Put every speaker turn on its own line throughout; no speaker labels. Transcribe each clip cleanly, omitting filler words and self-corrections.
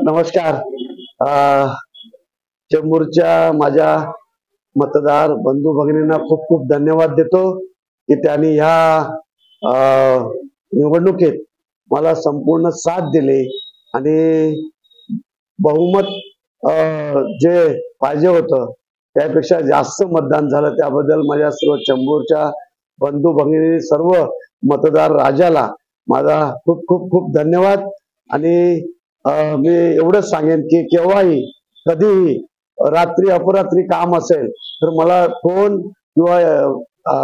नमस्कार. चेंबूरच्या माझ्या मतदार बंधू भगिनींना खूप खूप धन्यवाद देतो की त्यांनी ह्या निवडणुकीत मला संपूर्ण साथ दिली आणि बहुमत जे पाहिजे होतं त्यापेक्षा जास्त मतदान झालं. त्याबद्दल माझ्या सर्व चेंबूरच्या बंधू भगिनी सर्व मतदार राजाला माझा खूप खूप खूप धन्यवाद. आणि मी एवढंच सांगेन की केव्हाही कधीही रात्री अपरात्री काम असेल तर मला फोन किंवा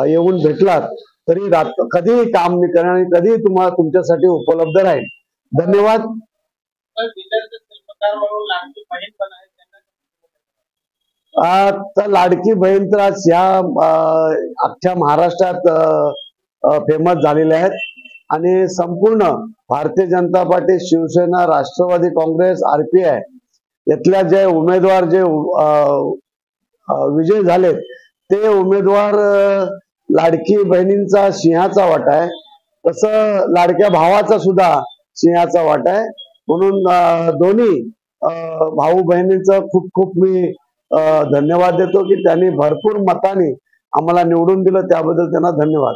येऊन भेटलात तरी कधीही काम मी करेन आणि कधीही तुम्हाला तुमच्यासाठी उपलब्ध राहील. धन्यवाद. आता लाडकी बहीण तर आज ह्या अख्ख्या महाराष्ट्रात फेमस झालेले आहेत आणि संपूर्ण भारतीय जनता पार्टी, शिवसेना, राष्ट्रवादी काँग्रेस, RPI यातल्या जे उमेदवार जे विजय झालेत ते उमेदवार लाडकी बहिणींचा सिंहाचा वाटा आहे, तसं लाडक्या भावाचा सुद्धा सिंहाचा वाटा आहे. म्हणून दोन्ही भाऊ बहिणींचा खूप खूप मी धन्यवाद देतो की त्यांनी भरपूर मताने आम्हाला निवडून दिलं, त्याबद्दल त्यांना धन्यवाद.